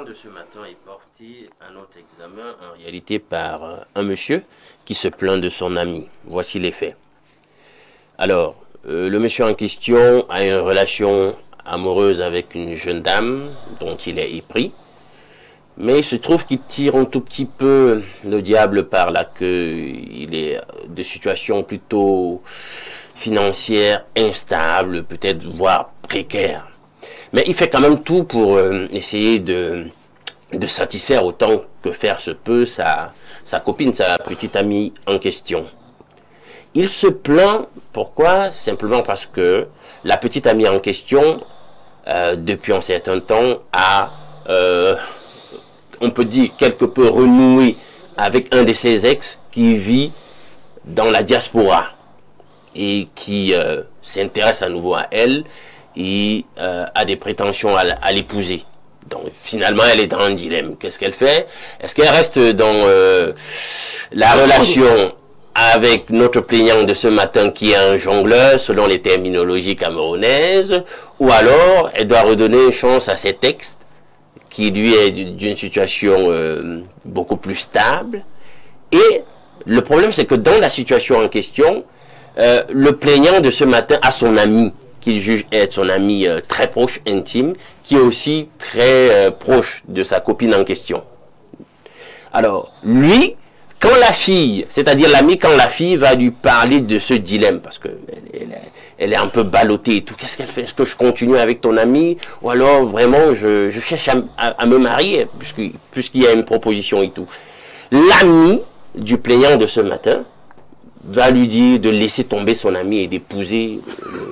De ce matin est portée à notre examen en réalité par un monsieur qui se plaint de son ami. Voici les faits. Alors, le monsieur en question a une relation amoureuse avec une jeune dame dont il est épris, mais il se trouve qu'il tire un tout petit peu le diable par là, qu'il est de situation plutôt financière instable, peut-être voire précaire. Mais il fait quand même tout pour essayer de satisfaire autant que faire se peut sa copine, sa petite amie en question. Il se plaint, pourquoi? Simplement parce que la petite amie en question, depuis un certain temps, a, on peut dire, quelque peu renoué avec un de ses ex qui vit dans la diaspora et qui s'intéresse à nouveau à elle et a des prétentions à l'épouser. Donc finalement elle est dans un dilemme. Qu'est-ce qu'elle fait? Est-ce qu'elle reste dans la relation avec notre plaignant de ce matin qui est un jongleur selon les terminologies camerounaises, ou alors elle doit redonner une chance à cet ex qui lui est d'une situation beaucoup plus stable? Et le problème c'est que dans la situation en question, le plaignant de ce matin a son ami qu'il juge être son ami très proche, intime, qui est aussi très proche de sa copine en question. Alors, lui, quand la fille, c'est-à-dire l'ami, quand la fille va lui parler de ce dilemme, parce qu'elle elle est un peu ballottée et tout, qu'est-ce qu'elle fait? Est-ce que je continue avec ton ami? Ou alors, vraiment, je cherche à me marier, puisqu'il y a une proposition et tout. L'ami du plaignant de ce matin va lui dire de laisser tomber son ami et d'épouser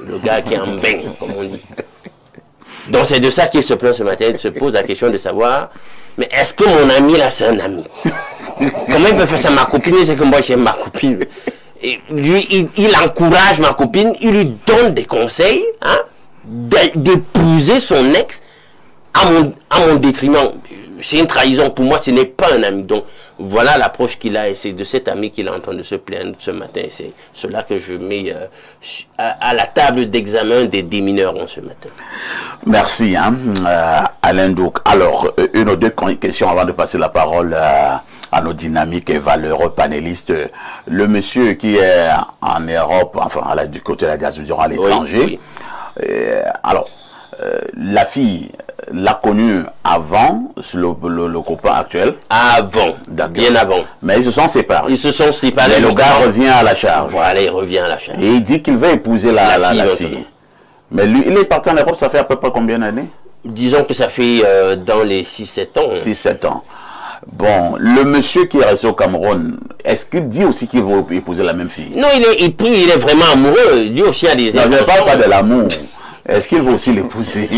le gars qui est en bain, comme on dit. Donc c'est de ça qu'il se plaint ce matin. Il se pose la question de savoir, mais est-ce que mon ami là c'est un ami? Comment il peut faire ça? Ma copine, c'est que moi j'aime ma copine. Et lui, il encourage ma copine, il lui donne des conseils, hein, d'épouser son ex à mon détriment. C'est une trahison. Pour moi, ce n'est pas un ami. Donc, voilà l'approche qu'il a. Et c'est de cet ami qu'il est en train de se plaindre ce matin. C'est cela que je mets à la table d'examen des démineurs ce matin. Merci, hein, Alain Douk. Alors, une ou deux questions avant de passer la parole à nos dynamiques et valeureux panélistes. Le monsieur qui est en Europe, enfin, du côté de la diaspora, à l'étranger. Oui. Alors, la fille l'a connu avant le copain actuel. Avant, bien avant. Mais ils se sont séparés. Ils se sont séparés. Et le gars revient à la charge. Voilà, il revient à la charge. Et il dit qu'il va épouser la fille. Mais lui, il est parti en Europe, ça fait à peu près combien d'années? Disons que ça fait dans les 6-7 ans. 6-7 ans. Bon, le monsieur qui est resté au Cameroun, est-ce qu'il dit aussi qu'il veut épouser la même fille? Non, il est vraiment amoureux. Lui aussi a des... Non, je ne parle pas de l'amour. Est-ce qu'il veut aussi l'épouser?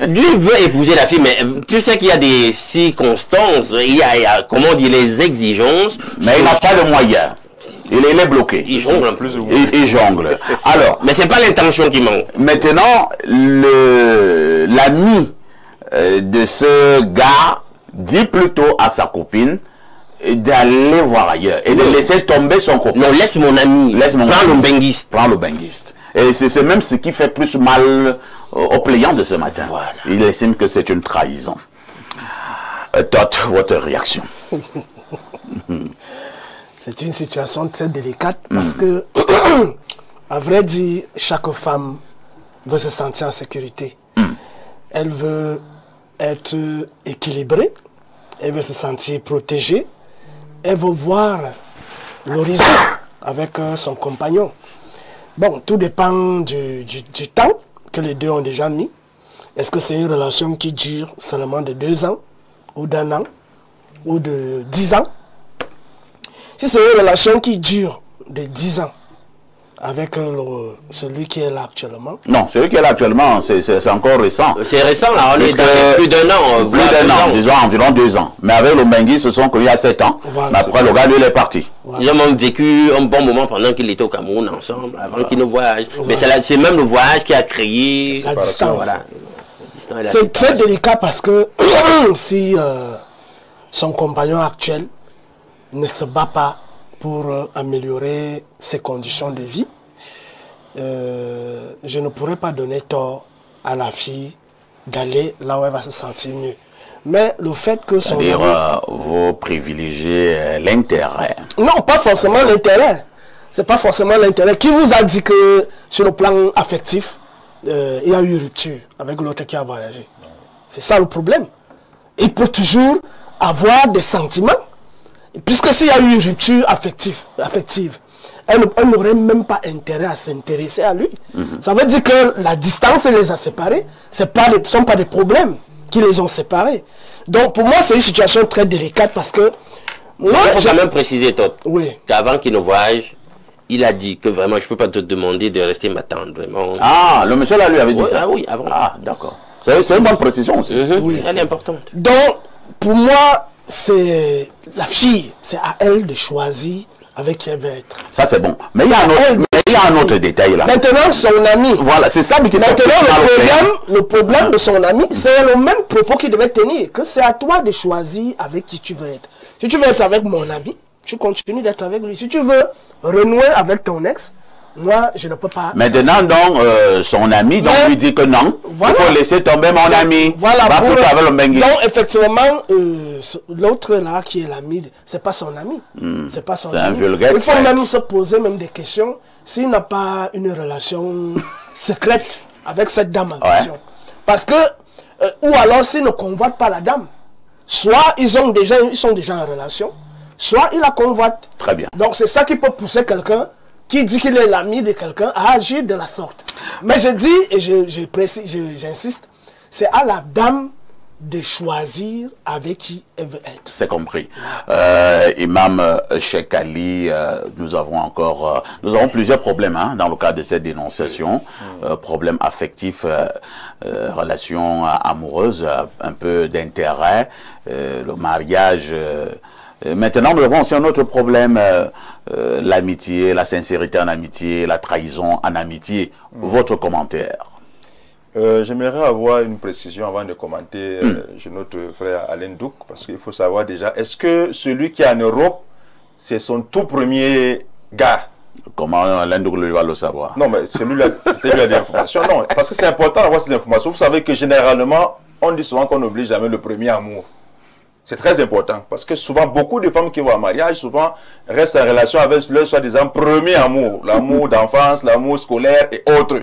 Lui veut épouser la fille, mais tu sais qu'il y a des circonstances, il y a comment dire, les exigences. Mais il n'a pas de moyens. Il est bloqué. Il jongle en plus. Il jongle. Alors. Mais c'est pas l'intention qui manque. Maintenant, l'ami de ce gars dit plutôt à sa copine d'aller voir ailleurs et de laisser tomber son copain. Non, laisse mon ami. Prends le benguiste. Prends le benguiste. Et c'est même ce qui fait plus mal au plaignant de ce matin. Voilà. Il estime que c'est une trahison. Tot, votre réaction? C'est une situation très délicate parce que, à vrai dire, chaque femme veut se sentir en sécurité. Elle veut être équilibrée, elle veut se sentir protégée, elle veut voir l'horizon avec son compagnon. Bon, tout dépend du temps que les deux ont déjà mis. Est-ce que c'est une relation qui dure seulement de 2 ans, ou d'1 an, ou de 10 ans? Si c'est une relation qui dure de 10 ans, avec celui qui est là actuellement. Non, celui qui est là actuellement, c'est encore récent. C'est récent, là, on est dans plus d'1 an. Plus d'1 an, disons environ 2 ans. Mais avec le Benguis, ce sont connus il y a 7 ans. Voilà, mais après, le gars, lui, il est parti. Voilà. Ils ont même vécu un bon moment pendant qu'il était au Cameroun ensemble, avant qu'il ne voyage. Voilà. Mais c'est même le voyage qui a créé la distance. Voilà. C'est très délicat parce que si son compagnon actuel ne se bat pas pour améliorer ses conditions de vie, je ne pourrais pas donner tort à la fille d'aller là où elle va se sentir mieux. Mais le fait que son C'est-à-dire, ami... vous privilégiez l'intérêt. Non, pas forcément l'intérêt. C'est pas forcément l'intérêt. Qui vous a dit que sur le plan affectif, il y a eu rupture avec l'autre qui a voyagé? C'est ça le problème. Il peut toujours avoir des sentiments. Puisque s'il y a eu rupture affective, elle n'aurait même pas intérêt à s'intéresser à lui. Ça veut dire que la distance les a séparés. Ce ne sont pas des problèmes qui les ont séparés. Donc pour moi, c'est une situation très délicate parce que... Moi, il faut quand même préciser, Todd, oui, qu'avant qu'il ne voyage, il a dit que vraiment, je ne peux pas te demander de rester m'attendre. Vraiment. Ah, le monsieur là lui avait dit Oui, ça. ah oui, avant. Ah, d'accord. C'est une bonne précision aussi. oui. Elle est importante. Donc, pour moi, c'est la fille, c'est à elle de choisir avec qui elle veut être. Ça, c'est bon. Mais il y a un autre détail là. Maintenant, son ami. Voilà, c'est ça qui Maintenant, le problème de son ami, c'est le même propos qu'il devait tenir, que c'est à toi de choisir avec qui tu veux être. Si tu veux être avec mon ami, tu continues d'être avec lui. Si tu veux renouer avec ton ex, moi, je ne peux pas. Maintenant, donc, son ami lui dit que non, voilà. Il faut laisser tomber mon ami. Voilà. Donc, effectivement, l'autre là, qui est l'ami, c'est pas son ami. C'est pas son ami. Il faut même se poser même des questions s'il n'a pas une relation secrète avec cette dame en question. Parce que, ou alors s'il ne convoite pas la dame, soit ils sont déjà en relation, soit il la convoite. Très bien. Donc c'est ça qui peut pousser quelqu'un qui dit qu'il est l'ami de quelqu'un à agir de la sorte. Mais je dis, et j'insiste, c'est à la dame de choisir avec qui elle veut être. C'est compris. Imam Cheikh Ali, nous avons plusieurs problèmes dans le cadre de cette dénonciation. Problèmes affectifs, relations amoureuses, un peu d'intérêt, le mariage. Maintenant, nous avons aussi un autre problème, l'amitié, la sincérité en amitié, la trahison en amitié. Votre commentaire? J'aimerais avoir une précision avant de commenter notre frère Alain Douk, parce qu'il faut savoir déjà, est-ce que celui qui est en Europe, c'est son tout premier gars? Comment Alain Douk va le savoir? Non, mais celui-là, peut-être il a des informations. Non, parce que c'est important d'avoir ces informations. Vous savez que généralement, on dit souvent qu'on n'oublie jamais le premier amour. C'est très important, parce que souvent, beaucoup de femmes qui vont en mariage, souvent, restent en relation avec leur soi-disant premier amour. L'amour d'enfance, l'amour scolaire et autres.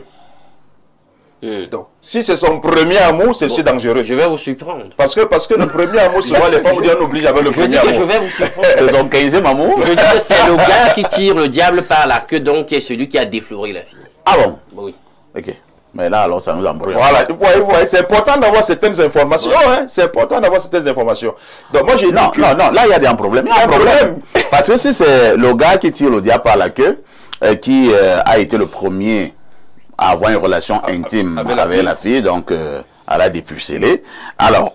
Donc, si c'est son premier amour, c'est dangereux. Je vais vous surprendre. Parce que le premier amour, souvent, les femmes vous disent on oublie jamais le premier amour. Je vais vous surprendre. C'est son 15e amour. Je dis que c'est le gars qui tire le diable par la queue, donc qui est celui qui a défloré la fille. Ah bon? Oui. Ok. Mais là, alors, ça nous embrouille. Voilà, vous voyez, c'est important d'avoir certaines informations. Hein? C'est important d'avoir certaines informations. Donc, moi, j'ai dit non, là, il y a un problème. Il y a un problème. Parce que si c'est le gars qui tire le diable par la queue, qui a été le premier à avoir une relation intime avec la fille, donc elle a dépucelé. Alors,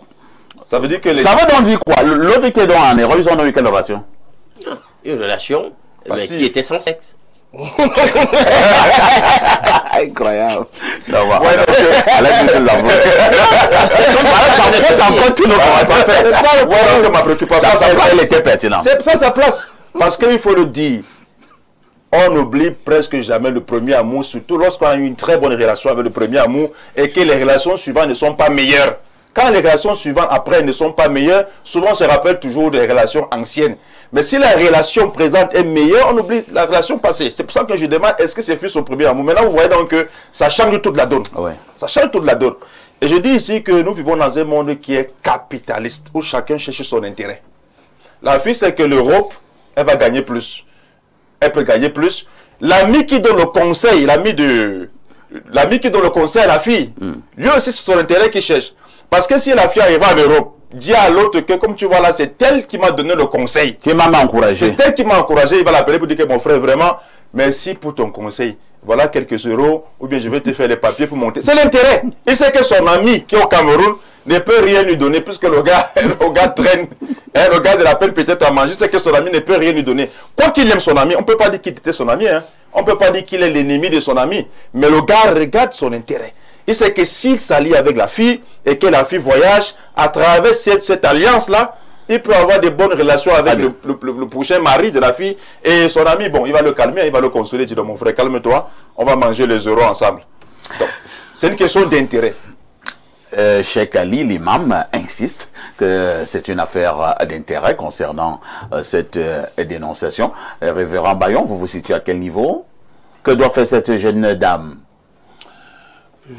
ça veut dire que ça veut donc dire quoi? L'autre qui est donc en erreur, ils ont eu quelle relation? Une relation mais qui était sans sexe. Incroyable. Ça ma préoccupation, elle était pertinente. C'est ça sa place. Parce qu'il faut le dire, on n'oublie presque jamais le premier amour, surtout lorsqu'on a eu une très bonne relation avec le premier amour et que les relations suivantes ne sont pas meilleures. Quand les relations suivantes après ne sont pas meilleures, souvent on se rappelle toujours des relations anciennes. Mais si la relation présente est meilleure, on oublie la relation passée. C'est pour ça que je demande, est-ce que c'est fut son premier amour? Maintenant, vous voyez donc que ça change toute la donne. Ouais. Ça change toute la donne. Et je dis ici que nous vivons dans un monde qui est capitaliste, où chacun cherche son intérêt. La fille, c'est que l'Europe, elle va gagner plus. Elle peut gagner plus. L'ami qui donne le conseil, l'ami qui donne le conseil à la fille, lui aussi, c'est son intérêt qu'il cherche. Parce que si la fille arrive en Europe, dit à l'autre que, comme tu vois là, c'est elle qui m'a donné le conseil. Qui m'a encouragé. C'est elle qui m'a encouragé. Il va l'appeler pour dire que mon frère, vraiment, merci pour ton conseil. Voilà quelques euros, ou bien je vais te faire les papiers pour monter. C'est l'intérêt. Il sait que son ami qui est au Cameroun ne peut rien lui donner, puisque le gars traîne. Le gars de la peine peut-être à manger. C'est que son ami ne peut rien lui donner. Quoi qu'il aime son ami, on ne peut pas dire qu'il était son ami. Hein. On ne peut pas dire qu'il est l'ennemi de son ami. Mais le gars regarde son intérêt. Il sait que s'il s'allie avec la fille et que la fille voyage, à travers cette alliance-là, il peut avoir de bonnes relations avec le prochain mari de la fille. Et son ami, bon, il va le calmer, il va le consoler. Il dit, mon frère, calme-toi, on va manger les euros ensemble. Donc, c'est une question d'intérêt. Cheikh Ali, l'imam, insiste que c'est une affaire d'intérêt concernant cette dénonciation. Révérend Bayon, vous vous situez à quel niveau? Que doit faire cette jeune dame?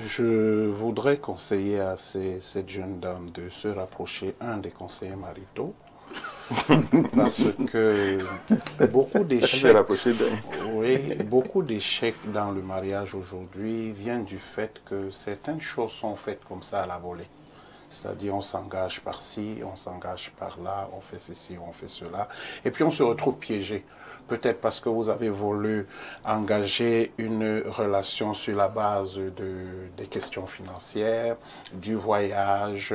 Je voudrais conseiller à cette jeune dame de se rapprocher des conseillers maritaux. Parce que beaucoup d'échecs dans le mariage aujourd'hui viennent du fait que certaines choses sont faites comme ça à la volée. C'est-à-dire on s'engage par-ci, on s'engage par-là, on fait ceci, on fait cela. Et puis on se retrouve piégé. Peut-être parce que vous avez voulu engager une relation sur la base des questions financières, du voyage,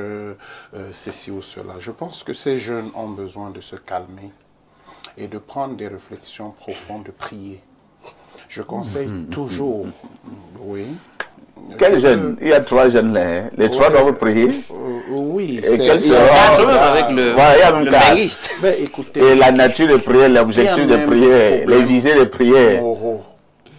ceci ou cela. Je pense que ces jeunes ont besoin de se calmer et de prendre des réflexions profondes, de prier. Je conseille toujours, oui. Quels jeunes? Il y a 3 jeunes là. Les 3 doivent prier. Oui. Et quels il y a 4 avec le maïliste. Et la nature de prière, l'objectif de prière, les visées de prière.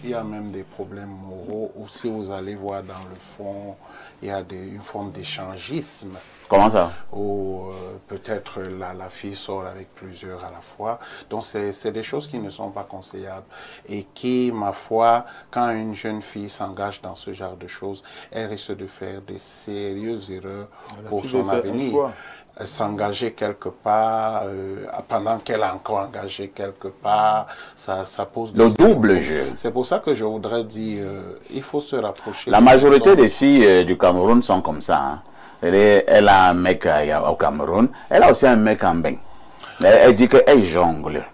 Il y a même des problèmes moraux où si vous allez voir dans le fond, il y a une forme d'échangisme. Comment ça? Ou peut-être la fille sort avec plusieurs à la fois. Donc c'est des choses qui ne sont pas conseillables. Et qui, ma foi, quand une jeune fille s'engage dans ce genre de choses, elle risque de faire des sérieuses erreurs pour son avenir. S'engager quelque part, pendant qu'elle est encore engagée quelque part, ça pose le double jeu. C'est pour ça que je voudrais dire, il faut se rapprocher. La majorité des filles du Cameroun sont comme ça. Hein. Elle a un mec au Cameroun, elle a aussi un mec en Bain. Elle dit qu'elle jongle.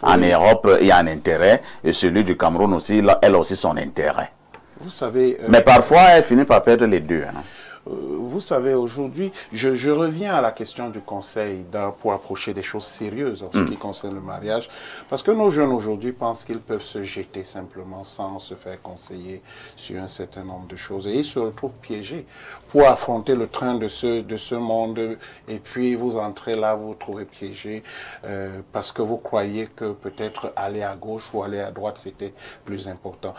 En Europe, il y a un intérêt, et celui du Cameroun aussi, elle a aussi son intérêt. Vous savez... Mais parfois, elle finit par perdre les deux. Hein. Vous savez, aujourd'hui, je reviens à la question du conseil pour approcher des choses sérieuses en ce qui concerne le mariage. Parce que nos jeunes aujourd'hui pensent qu'ils peuvent se jeter simplement sans se faire conseiller sur un certain nombre de choses. Et ils se retrouvent piégés pour affronter le train de ce monde. Et puis vous entrez là, vous vous trouvez piégé parce que vous croyez que peut-être aller à gauche ou aller à droite, c'était plus important.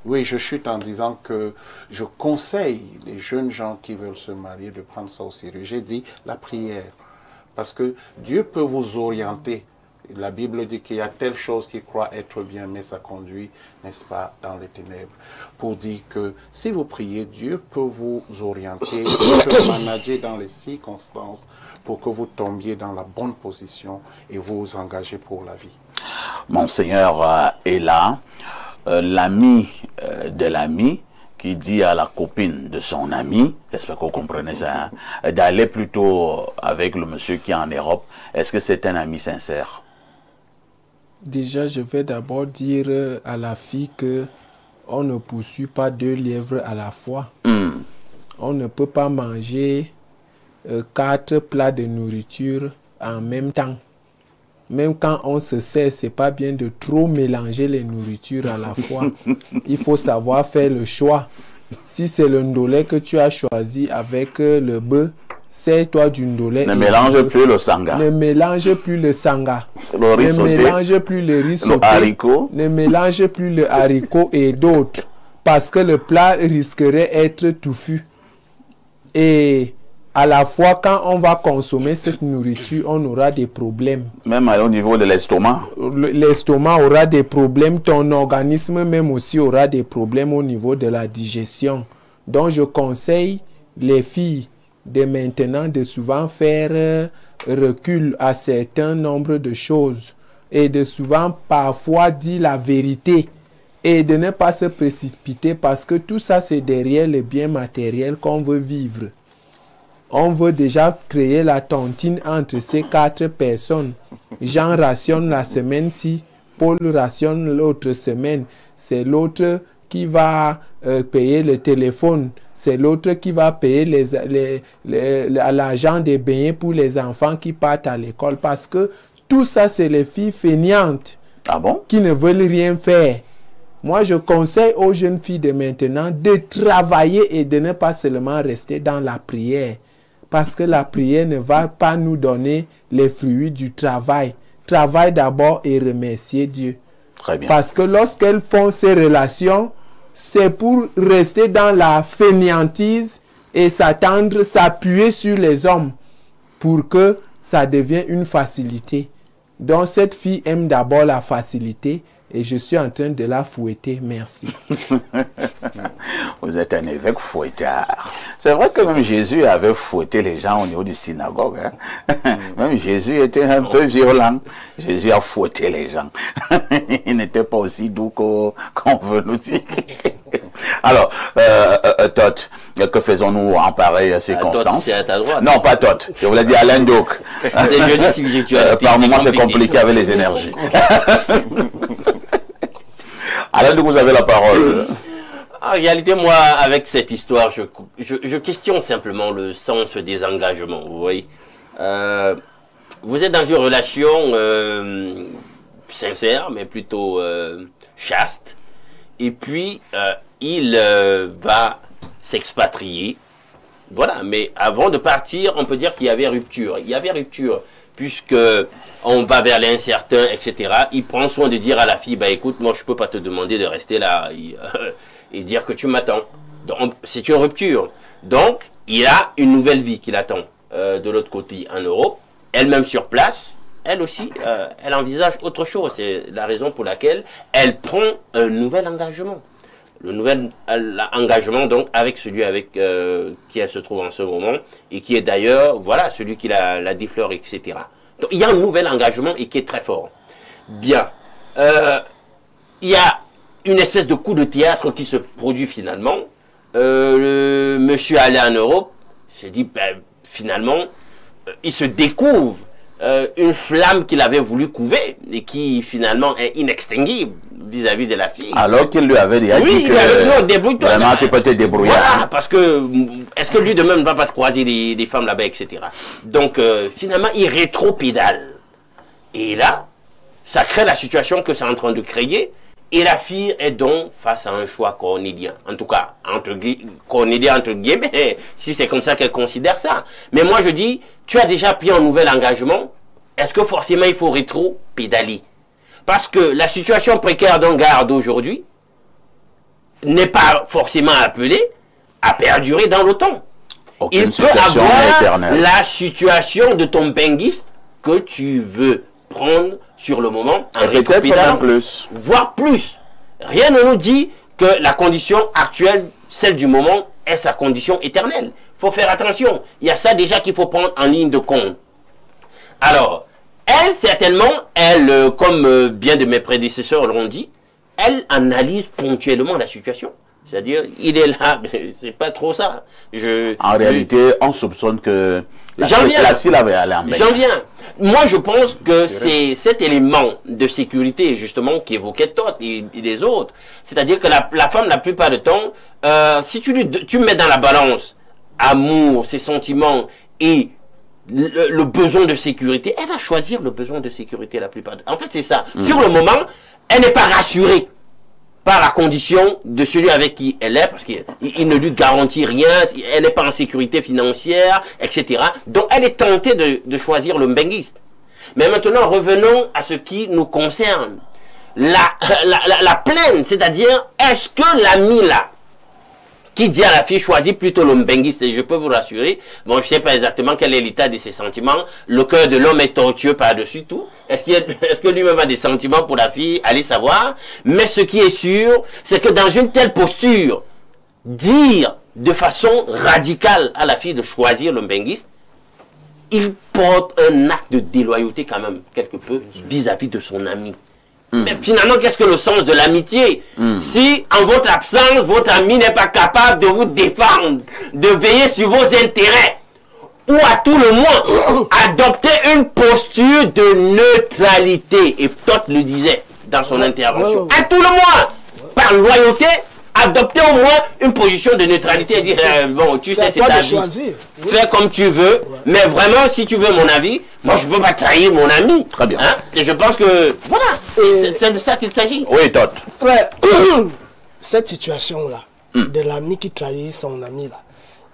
Oui, je chute en disant que je conseille les jeunes gens qui veulent se marier de prendre ça au sérieux. J'ai dit la prière, parce que Dieu peut vous orienter. La Bible dit qu'il y a telle chose qui croit être bien, mais ça conduit, n'est-ce pas, dans les ténèbres. Pour dire que si vous priez, Dieu peut vous orienter, Dieu peut manager dans les circonstances pour que vous tombiez dans la bonne position et vous engagez pour la vie. Monseigneur est là. L'ami de l'ami qui dit à la copine de son ami, j'espère que vous comprenez ça, hein, d'aller plutôt avec le monsieur qui est en Europe. Est-ce que c'est un ami sincère? Déjà, je vais d'abord dire à la fille que on ne poursuit pas 2 lièvres à la fois. On ne peut pas manger 4 plats de nourriture en même temps. Même quand on se sert, c'est pas bien de trop mélanger les nourritures à la fois. Il faut savoir faire le choix. Si c'est le ndolé que tu as choisi avec le bœuf, sers-toi du ndolé. Ne mélange plus le sanga. Ne mélange plus le sanga. Le riz sauté. Ne mélange plus le riz sauté. Le haricot. Ne mélange plus le haricot et d'autres. Parce que le plat risquerait d'être touffu. Et à la fois, quand on va consommer cette nourriture, on aura des problèmes. Même au niveau de l'estomac. L'estomac aura des problèmes. Ton organisme même aussi aura des problèmes au niveau de la digestion. Donc, je conseille les filles de maintenant de souvent faire recul à certains nombres de choses et de souvent parfois dire la vérité et de ne pas se précipiter parce que tout ça, c'est derrière le bien matériel qu'on veut vivre. On veut déjà créer la tontine entre ces 4 personnes. Jean rationne la semaine-ci, Paul rationne l'autre semaine. C'est l'autre qui va payer le téléphone. C'est l'autre qui va payer l'argent des beignets pour les enfants qui partent à l'école. Parce que tout ça, c'est les filles feignantes qui ne veulent rien faire. Moi, je conseille aux jeunes filles de maintenant de travailler et de ne pas seulement rester dans la prière. Parce que la prière ne va pas nous donner les fruits du travail. Travaille d'abord et remercier Dieu. Très bien. Parce que lorsqu'elles font ces relations, c'est pour rester dans la fainéantise et s'attendre, s'appuyer sur les hommes pour que ça devienne une facilité. Donc cette fille aime d'abord la facilité et je suis en train de la fouetter. Merci. Vous êtes un évêque fouettard. C'est vrai que même Jésus avait fouetté les gens au niveau du synagogue. Hein? Même Jésus était un peu violent. Jésus a fouetté les gens. Il n'était pas aussi doux qu'on veut nous dire. Alors, Tot, que faisons-nous en pareille circonstance? C'est à ta droite. Non, pas Tot. Je voulais dire Alain Douk. Par moments, c'est compliqué avec les énergies. Alain Douk, vous avez la parole. En réalité, moi, avec cette histoire, je questionne simplement le sens des engagements. Vous voyez, vous êtes dans une relation sincère, mais plutôt chaste. Et puis, il va s'expatrier. Voilà, mais avant de partir, on peut dire qu'il y avait rupture. Il y avait rupture, puisque on va vers l'incertain, etc. Il prend soin de dire à la fille, bah écoute, moi je peux pas te demander de rester là et dire que tu m'attends. Donc c'est une rupture. Donc, il a une nouvelle vie qui l'attend de l'autre côté en Europe. Elle-même sur place, elle aussi, elle envisage autre chose. C'est la raison pour laquelle elle prend un nouvel engagement. Le nouvel engagement donc avec celui qui elle se trouve en ce moment et qui est d'ailleurs, voilà, celui qui la déflore, etc. Donc il y a un nouvel engagement et qui est très fort. Bien. Il y a une espèce de coup de théâtre qui se produit finalement. Le monsieur allé en Europe, s'est dit, ben, finalement, il se découvre une flamme qu'il avait voulu couver et qui finalement est inextinguible vis-à-vis de la fille. Alors qu'il lui avait dit non, débrouille-toi. Vraiment, tu peux te débrouiller. Voilà, parce que est-ce que lui de même ne va pas croiser des femmes là-bas, etc. Donc finalement, il rétropédale. Et là, ça crée la situation que c'est en train de créer. Et la fille est donc face à un choix cornélien. En tout cas, cornélien entre guillemets, si c'est comme ça qu'elle considère ça. Mais moi je dis, tu as déjà pris un nouvel engagement, est-ce que forcément il faut rétro-pédaler? Parce que la situation précaire d'un garde aujourd'hui n'est pas forcément appelée à perdurer dans le temps. Il peut avoir la situation de ton benguiste que tu veux prendre sur le moment en rétro-pédalant, voire plus. Rien ne nous dit que la condition actuelle, celle du moment, est sa condition éternelle. Il faut faire attention. Il y a ça déjà qu'il faut prendre en ligne de compte. Alors, elle, certainement, elle, comme bien de mes prédécesseurs l'ont dit, elle analyse ponctuellement la situation. C'est-à-dire, il est là, mais c'est pas trop ça. En réalité, on soupçonne que la fille avait allé en bain. J'en viens. Moi, je pense que c'est cet élément de sécurité, justement, qui évoquait Tot et les autres. C'est-à-dire que la femme, la plupart du temps, si tu mets dans la balance amour, ses sentiments et le besoin de sécurité, elle va choisir le besoin de sécurité la plupart du temps. En fait, c'est ça. Sur le moment, elle n'est pas rassurée par la condition de celui avec qui elle est, parce qu'il ne lui garantit rien, elle n'est pas en sécurité financière, etc. Donc elle est tentée de choisir le mbenguiste. Mais maintenant, revenons à ce qui nous concerne. La plaine, c'est-à-dire, est-ce que l'ami là, qui dit à la fille, choisis plutôt le mbenguiste, et je peux vous rassurer, bon, je ne sais pas exactement quel est l'état de ses sentiments, le cœur de l'homme est tortueux par-dessus tout, est-ce que lui-même a des sentiments pour la fille, allez savoir, mais ce qui est sûr, c'est que dans une telle posture, dire de façon radicale à la fille de choisir le mbenguiste, il porte un acte de déloyauté quand même, quelque peu, vis-à-vis de son ami. Mais finalement, qu'est-ce que le sens de l'amitié? Si, en votre absence, votre ami n'est pas capable de vous défendre, de veiller sur vos intérêts, ou à tout le moins, adopter une posture de neutralité. Et Tot le disait dans son intervention. À tout le moins, par loyauté, adopter au moins une position de neutralité et dire, bon, tu sais, c'est ta vie. Fais comme tu veux, mais vraiment, si tu veux mon avis, moi, je ne peux pas trahir mon ami. Très bien. Hein? Et je pense que, voilà, c'est de ça qu'il s'agit. Oui, Tot. Frère, cette situation-là, de l'ami qui trahit son ami, là,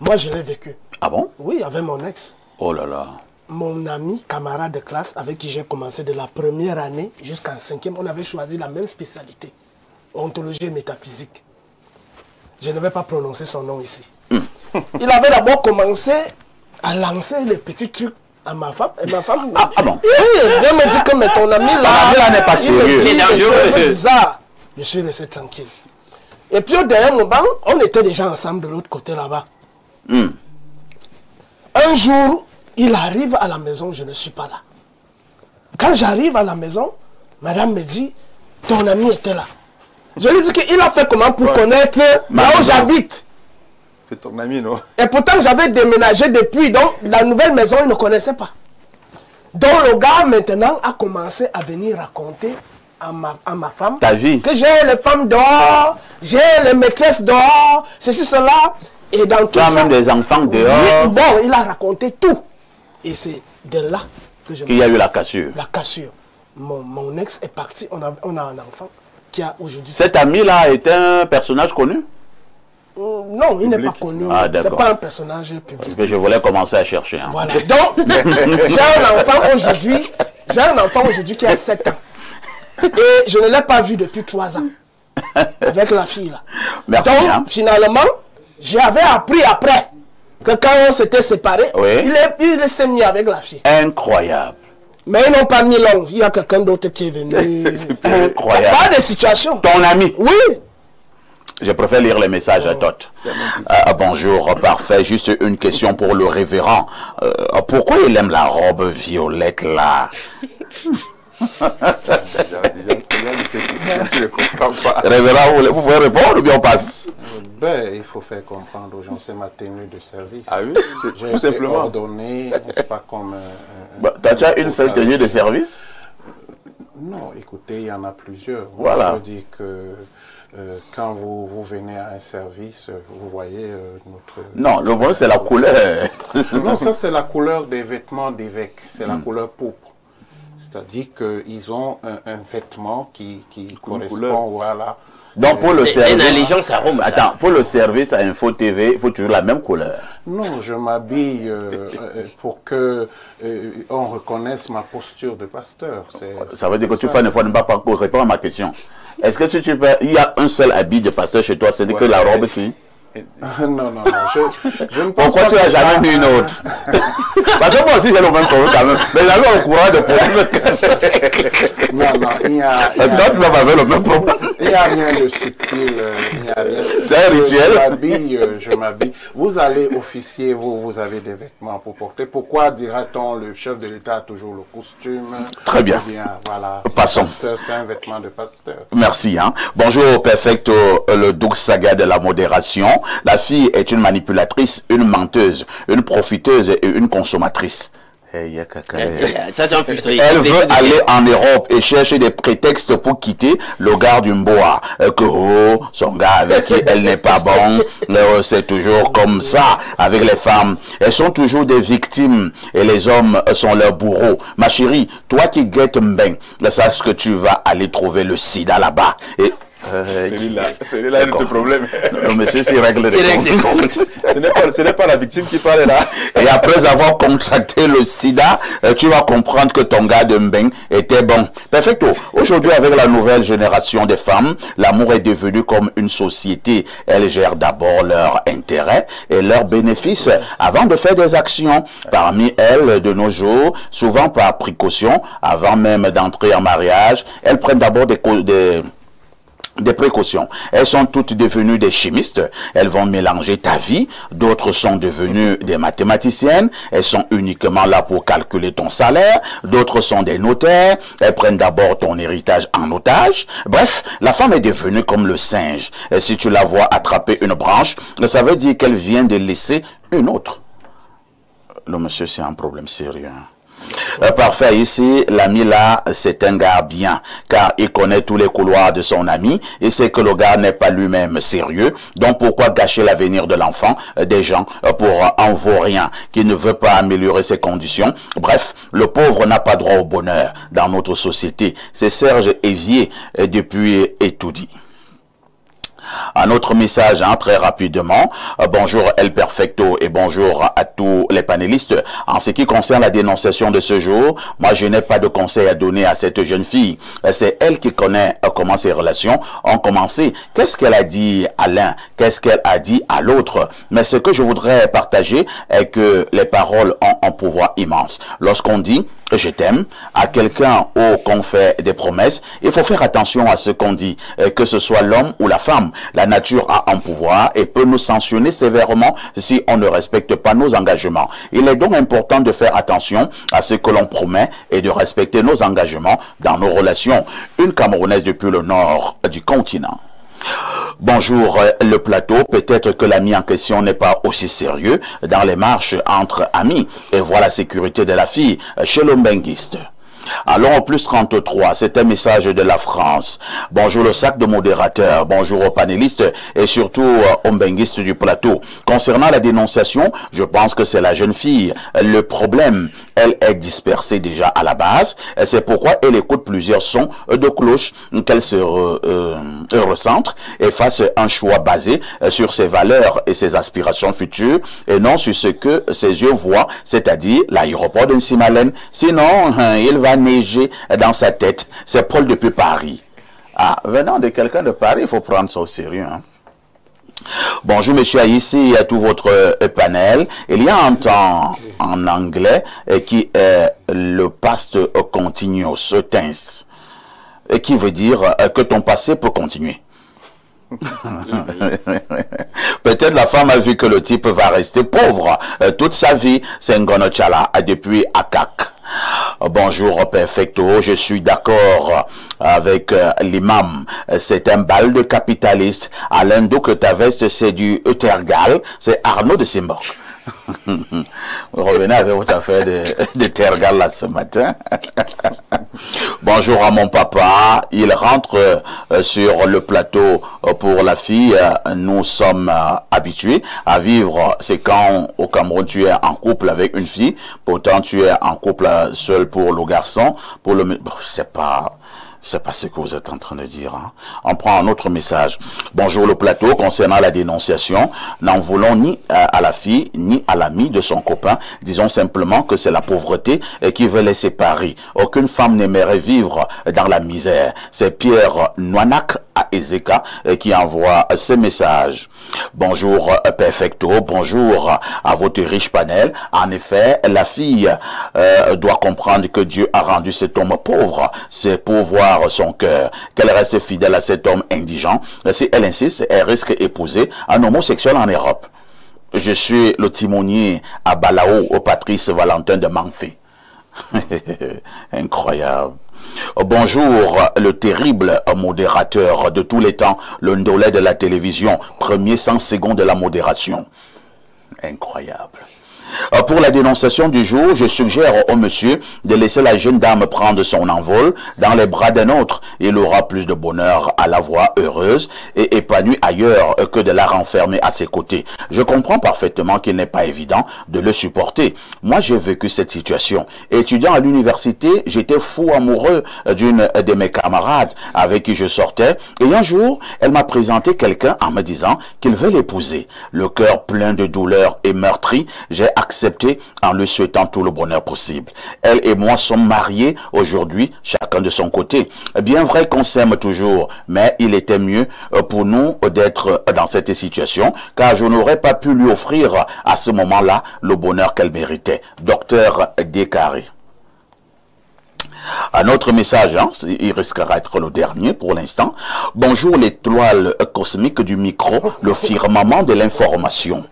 moi, je l'ai vécu. Ah bon? Oui, avec mon ex. Oh là là. Mon ami, camarade de classe, avec qui j'ai commencé de la première année jusqu'en 5e, on avait choisi la même spécialité, ontologie et métaphysique. Je ne vais pas prononcer son nom ici. Il avait d'abord commencé à lancer les petits trucs à ma femme. Et ma femme... bon. Oui, elle vient me dire que mais ton ami là n'est pas il me sérieux. dit des choses bizarres. Je suis resté tranquille. Et puis au dernier moment, on était déjà ensemble de l'autre côté là-bas. Un jour, il arrive à la maison, je ne suis pas là. Quand j'arrive à la maison, madame me dit, ton ami était là. Je lui dis qu'il a fait comment pour connaître là où j'habite. C'est ton ami, non? Et pourtant, j'avais déménagé depuis, donc la nouvelle maison, il ne connaissait pas. Donc le gars, maintenant, a commencé à venir raconter à ma femme Ta vie. que j'ai les femmes dehors, j'ai les maîtresses dehors, ceci, cela. Et dans tout ça... même des enfants dehors. Oui, bon, il a raconté tout. Et c'est de là que je... Qu'il y a eu la cassure. La cassure. Mon ex est parti, on a un enfant qui a aujourd'hui... Cet ami-là est un personnage connu? Non, il n'est pas connu. Ah, c'est d'accord. pas un personnage public. Parce que je voulais commencer à chercher. Hein. Voilà. Donc, j'ai un enfant aujourd'hui. J'ai un enfant aujourd'hui qui a 7 ans. Et je ne l'ai pas vu depuis 3 ans. Avec la fille là. Merci. Donc, Hein. finalement, j'avais appris après que quand on s'était séparés, Oui. il s'est mis avec la fille. Incroyable. Mais ils n'ont pas mis long. Il y a quelqu'un d'autre qui est venu. Incroyable. Pas de situation. Ton ami? Oui. Je préfère lire les messages à Tot. Bonjour, parfait. Juste une question pour le révérend. Pourquoi il aime la robe violette là? Il y a de ces questions que je ne comprends pas. Révérend, vous pouvez répondre ou bien on passe? Ben, il faut faire comprendre aux gens, c'est ma tenue de service. Ah oui, J'ai tout été simplement. ordonné, n'est-ce pas, comme... T'as déjà une seule tenue de service? Non, écoutez, il y en a plusieurs. Voilà. Je dis que quand vous venez à un service, vous voyez notre... Non, le problème c'est la couleur. Non, ça c'est la couleur des vêtements d'évêque, c'est la couleur pourpre. C'est-à-dire qu'ils ont un vêtement qui correspond, couleur. voilà. Donc pour le C'est une service... allégeance à Rome. ça. Attends, pour le service à Info TV, il faut toujours la même couleur. Non, je m'habille pour que on reconnaisse ma posture de pasteur. Ça veut dire que tu fais une fois ne pas répondre à ma question. Est-ce que si tu peux, il y a un seul habit de pasteur chez toi, c'est que la robe ici? Non, je ne pense Pourquoi pas tu n'as que jamais ça- mis une autre? Parce que moi aussi j'ai le même problème quand même. Mais j'avais au courant de problème. Non, il y a... D'autres même avaient le même problème. Il n'y a rien de subtil, il n'y a rien. C'est un rituel. Je m'habille. Vous allez officier, vous avez des vêtements pour porter. Pourquoi dira-t-on le chef de l'État a toujours le costume? Très bien. Eh bien, voilà. Passons. Pasteur, c'est un vêtement de pasteur. Merci. Hein. Bonjour, Perfecto, le Doux Saga de la modération. La fille est une manipulatrice, une menteuse, une profiteuse et une consommatrice. Ça, c'est un frustré. Elle veut aller en Europe et chercher des prétextes pour quitter le gars du Mboa. Que son gars avec qui elle n'est pas bon, c'est toujours comme ça avec les femmes. Elles sont toujours des victimes et les hommes sont leurs bourreaux. Ma chérie, toi qui guettes Mbeng, sache que tu vas aller trouver le sida là-bas. Et Celui-là est notre problème. le monsieur s'y règle des comptes. Ce n'est pas la victime qui parle là. Et après avoir contracté le sida, tu vas comprendre que ton gars de Mbeng était bon. Perfecto. Aujourd'hui, avec la nouvelle génération des femmes, l'amour est devenu comme une société. Elles gèrent d'abord leurs intérêts et leurs bénéfices avant de faire des actions. Parmi elles, de nos jours, souvent par précaution, avant même d'entrer en mariage, elles prennent d'abord des précautions. Elles sont toutes devenues des chimistes. Elles vont mélanger ta vie. D'autres sont devenues des mathématiciennes. Elles sont uniquement là pour calculer ton salaire. D'autres sont des notaires. Elles prennent d'abord ton héritage en otage. Bref, la femme est devenue comme le singe. Et si tu la vois attraper une branche, ça veut dire qu'elle vient de laisser une autre. Le monsieur, c'est un problème sérieux. Parfait, ici, l'ami là, c'est un gars bien, car il connaît tous les couloirs de son ami, et sait que le gars n'est pas lui-même sérieux, donc pourquoi gâcher l'avenir de l'enfant des gens pour un vaurien qui ne veut pas améliorer ses conditions? Bref, le pauvre n'a pas droit au bonheur dans notre société. C'est Serge Evier depuis et tout dit. Un autre message, hein, très rapidement. Bonjour El Perfecto et bonjour à tous les panélistes. En ce qui concerne la dénonciation de ce jour, moi je n'ai pas de conseil à donner à cette jeune fille. C'est elle qui connaît comment ces relations ont commencé. Qu'est-ce qu'elle a dit à l'un? Qu'est-ce qu'elle a dit à l'autre? Mais ce que je voudrais partager est que les paroles ont un pouvoir immense. Lorsqu'on dit « je t'aime » à quelqu'un ou qu'on fait des promesses, il faut faire attention à ce qu'on dit, que ce soit l'homme ou la femme. La nature a un pouvoir et peut nous sanctionner sévèrement si on ne respecte pas nos engagements. Il est donc important de faire attention à ce que l'on promet et de respecter nos engagements dans nos relations. Une Camerounaise depuis le nord du continent. Bonjour le plateau, peut-être que l'ami en question n'est pas aussi sérieux dans les marches entre amis et voilà la sécurité de la fille chez l'Ombenguiste. Allons au plus 33, c'est un message de la France. Bonjour le sac de modérateurs, bonjour aux panélistes et surtout aux benguistes du plateau. Concernant la dénonciation, je pense que c'est la jeune fille. Le problème, elle est dispersée déjà à la base. C'est pourquoi elle écoute plusieurs sons de cloche qu'elle se recentre et fasse un choix basé sur ses valeurs et ses aspirations futures et non sur ce que ses yeux voient, c'est-à-dire l'aéroport de Nsimalen. Sinon, il va neiger dans sa tête. C'est Paul depuis Paris. Ah, venant de quelqu'un de Paris, il faut prendre ça au sérieux. Hein? Bonjour monsieur Aïssi et à tout votre panel. Il y a un temps en anglais qui est le past continuous tense, et qui veut dire que ton passé peut continuer. Peut-être la femme a vu que le type va rester pauvre toute sa vie. C'est Ngono-Chala depuis Akak. Bonjour Perfecto, je suis d'accord avec l'imam. C'est un bal de capitaliste. Alain Douk ta veste c'est du Tergal. C'est Arnaud de Simba. Vous revenez avec votre affaire de Tergal là ce matin. Bonjour à mon papa. Il rentre sur le plateau pour la fille. Nous sommes habitués à vivre. C'est quand au Cameroun tu es en couple avec une fille. Pourtant tu es en couple seul pour le garçon. Pour le... C'est pas ce que vous êtes en train de dire. Hein. On prend un autre message. Bonjour le plateau, concernant la dénonciation, n'en voulons ni à la fille, ni à l'ami de son copain. Disons simplement que c'est la pauvreté qui veut les séparer. Aucune femme n'aimerait vivre dans la misère. C'est Pierre Noanak à Ezeka qui envoie ce message. Bonjour Perfecto, bonjour à votre riche panel. En effet, la fille doit comprendre que Dieu a rendu cet homme pauvre. C'est pour voir son cœur, qu'elle reste fidèle à cet homme indigent. Si elle insiste, elle risque d'épouser un homosexuel en Europe. Je suis le timonier à Balao, au Patrice Valentin de Manfé. Incroyable. Bonjour, le terrible modérateur de tous les temps, le ndolé de la télévision, premier 100 secondes de la modération. Incroyable. Pour la dénonciation du jour, je suggère au monsieur de laisser la jeune dame prendre son envol dans les bras d'un autre. Il aura plus de bonheur à la voir heureuse et épanouie ailleurs que de la renfermer à ses côtés. Je comprends parfaitement qu'il n'est pas évident de le supporter. Moi, j'ai vécu cette situation. Étudiant à l'université, j'étais fou amoureux d'une de mes camarades avec qui je sortais. Et un jour, elle m'a présenté quelqu'un en me disant qu'il veut l'épouser. Le cœur plein de douleur et meurtri, j'ai accepté en lui souhaitant tout le bonheur possible. Elle et moi sommes mariés aujourd'hui, chacun de son côté. Bien vrai qu'on s'aime toujours, mais il était mieux pour nous d'être dans cette situation, car je n'aurais pas pu lui offrir à ce moment-là le bonheur qu'elle méritait. Docteur Descarré. Un autre message, hein, il risquera d'être le dernier pour l'instant. Bonjour l'étoile cosmique du micro, le firmament de l'information.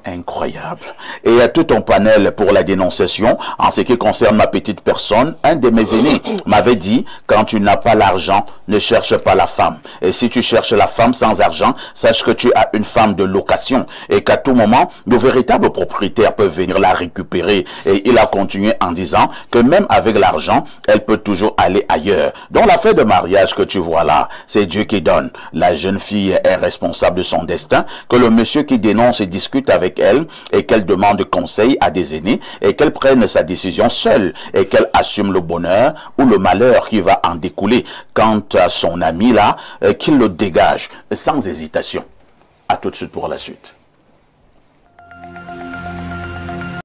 Incroyable. Et à tout ton panel pour la dénonciation, en ce qui concerne ma petite personne, un de mes aînés m'avait dit, quand tu n'as pas l'argent, ne cherche pas la femme. Et si tu cherches la femme sans argent, sache que tu as une femme de location et qu'à tout moment, de véritables propriétaires peuvent venir la récupérer. Et il a continué en disant que même avec l'argent, elle peut toujours aller ailleurs. Donc l'affaire de mariage que tu vois là, c'est Dieu qui donne. La jeune fille est responsable de son destin, que le monsieur qui dénonce et discute avec avec elle et qu'elle demande conseil à des aînés et qu'elle prenne sa décision seule et qu'elle assume le bonheur ou le malheur qui va en découler. Quant à son ami là, qu'il le dégage sans hésitation. À tout de suite pour la suite.